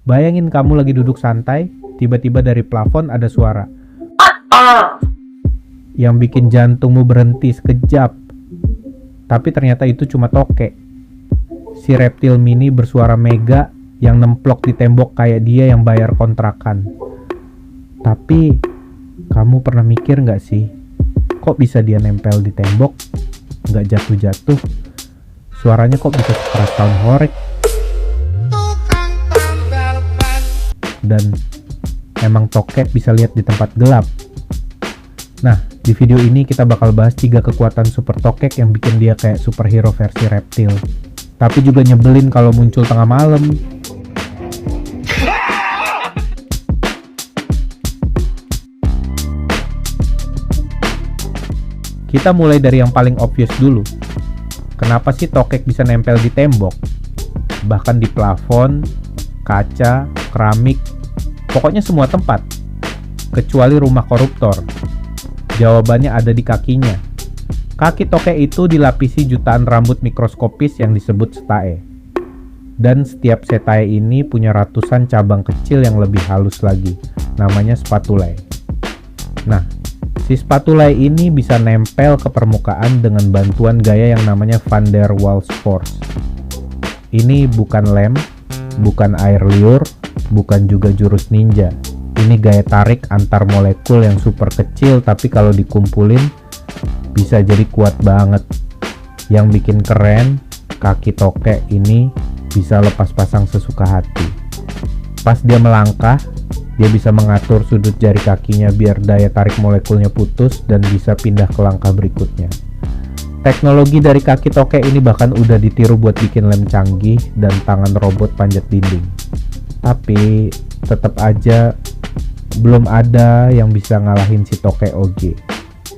Bayangin kamu lagi duduk santai, tiba-tiba dari plafon ada suara yang bikin jantungmu berhenti sekejap. Tapi ternyata itu cuma tokek. Si reptil mini bersuara mega yang nemplok di tembok kayak dia yang bayar kontrakan. Tapi kamu pernah mikir gak sih, kok bisa dia nempel di tembok, gak jatuh-jatuh? Suaranya kok bisa sekeras sound horeg? Dan emang tokek bisa lihat di tempat gelap. Nah, di video ini kita bakal bahas 3 kekuatan super tokek yang bikin dia kayak superhero versi reptil. Tapi juga nyebelin kalau muncul tengah malam. Kita mulai dari yang paling obvious dulu. Kenapa sih tokek bisa nempel di tembok? Bahkan di plafon, kaca, keramik, pokoknya semua tempat. Kecuali rumah koruptor. Jawabannya ada di kakinya. Kaki tokek itu dilapisi jutaan rambut mikroskopis yang disebut setae. Dan setiap setae ini punya ratusan cabang kecil yang lebih halus lagi, namanya spatulae. Nah, si spatulae ini bisa nempel ke permukaan dengan bantuan gaya yang namanya van der Waals force. Ini bukan lem, bukan air liur, bukan juga jurus ninja. Ini gaya tarik antar molekul yang super kecil, tapi kalau dikumpulin bisa jadi kuat banget. Yang bikin keren, kaki tokek ini bisa lepas pasang sesuka hati. Pas dia melangkah, dia bisa mengatur sudut jari kakinya biar daya tarik molekulnya putus dan bisa pindah ke langkah berikutnya. Teknologi dari kaki tokek ini bahkan udah ditiru buat bikin lem canggih dan tangan robot panjat dinding. Tapi tetap aja belum ada yang bisa ngalahin si tokek OG.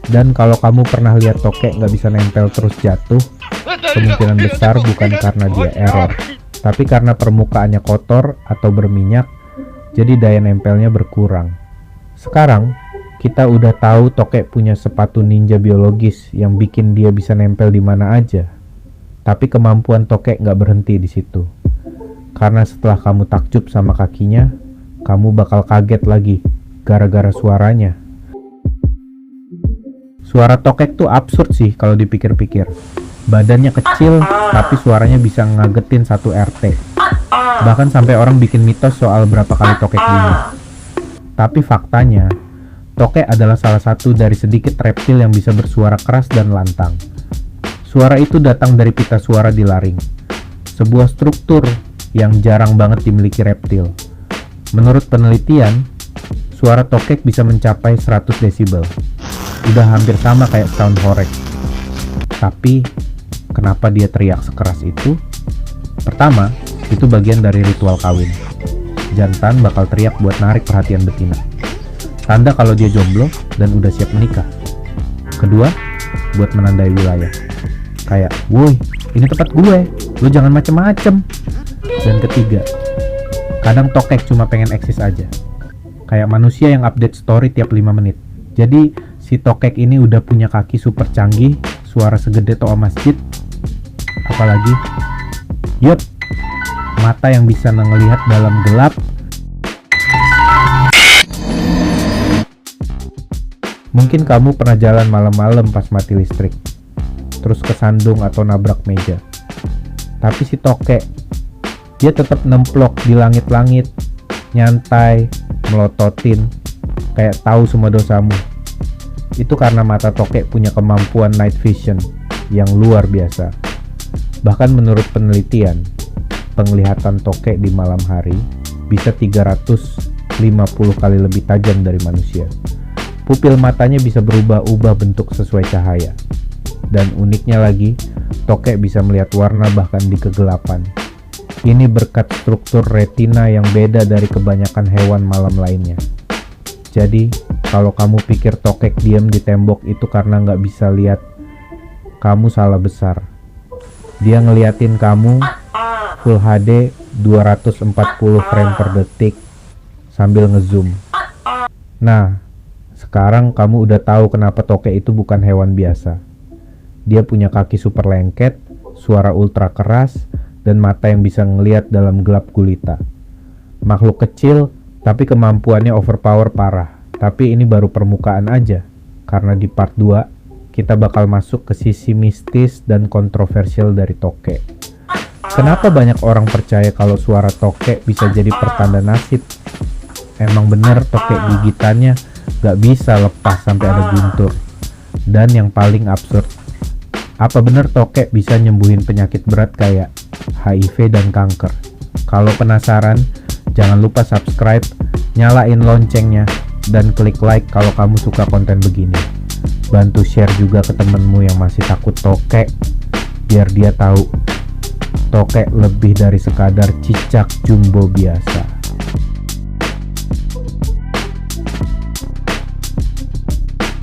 Dan kalau kamu pernah lihat tokek nggak bisa nempel terus jatuh, kemungkinan besar bukan karena dia error, tapi karena permukaannya kotor atau berminyak, jadi daya nempelnya berkurang. Sekarang, kita udah tahu tokek punya sepatu ninja biologis yang bikin dia bisa nempel di mana aja. Tapi kemampuan tokek nggak berhenti di situ. Karena setelah kamu takjub sama kakinya, kamu bakal kaget lagi gara-gara suaranya. Suara tokek tuh absurd sih kalau dipikir-pikir. Badannya kecil, tapi suaranya bisa ngagetin 1 RT. Bahkan sampai orang bikin mitos soal berapa kali tokek bunyi. Tapi faktanya, tokek adalah salah satu dari sedikit reptil yang bisa bersuara keras dan lantang. Suara itu datang dari pita suara di laring, sebuah struktur yang jarang banget dimiliki reptil. Menurut penelitian, suara tokek bisa mencapai 100 desibel. Udah hampir sama kayak sound horeg. Tapi, kenapa dia teriak sekeras itu? Pertama, itu bagian dari ritual kawin. Jantan bakal teriak buat narik perhatian betina. Tanda kalau dia jomblo dan udah siap menikah. Kedua, buat menandai wilayah. Kayak, woi, ini tempat gue, lo jangan macem-macem. Dan ketiga, kadang tokek cuma pengen eksis aja. Kayak manusia yang update story tiap 5 menit. Jadi, si tokek ini udah punya kaki super canggih, suara segede toa masjid. Apalagi, yup, mata yang bisa ngelihat dalam gelap. Mungkin kamu pernah jalan malam-malam pas mati listrik, terus kesandung atau nabrak meja. Tapi si tokek, dia tetap nemplok di langit-langit, nyantai, melototin, kayak tahu semua dosamu. Itu karena mata tokek punya kemampuan night vision yang luar biasa. Bahkan menurut penelitian, penglihatan tokek di malam hari bisa 350 kali lebih tajam dari manusia. Pupil matanya bisa berubah-ubah bentuk sesuai cahaya. Dan uniknya lagi, tokek bisa melihat warna bahkan di kegelapan. Ini berkat struktur retina yang beda dari kebanyakan hewan malam lainnya. Jadi, kalau kamu pikir tokek diam di tembok itu karena nggak bisa lihat, kamu salah besar. Dia ngeliatin kamu Full HD 240 frame per detik sambil ngezoom. Nah, sekarang kamu udah tahu kenapa tokek itu bukan hewan biasa. Dia punya kaki super lengket, suara ultra keras, dan mata yang bisa ngeliat dalam gelap gulita. Makhluk kecil, tapi kemampuannya overpower parah. Tapi ini baru permukaan aja, karena di part 2, kita bakal masuk ke sisi mistis dan kontroversial dari tokek. Kenapa banyak orang percaya kalau suara tokek bisa jadi pertanda nasib? Emang bener tokek gigitannya gak bisa lepas sampai ada guntur. Dan yang paling absurd, apa bener tokek bisa nyembuhin penyakit berat kayak HIV dan kanker? Kalau penasaran, jangan lupa subscribe, nyalain loncengnya, dan klik like kalau kamu suka konten begini. Bantu share juga ke temenmu yang masih takut tokek, biar dia tahu tokek lebih dari sekadar cicak jumbo biasa.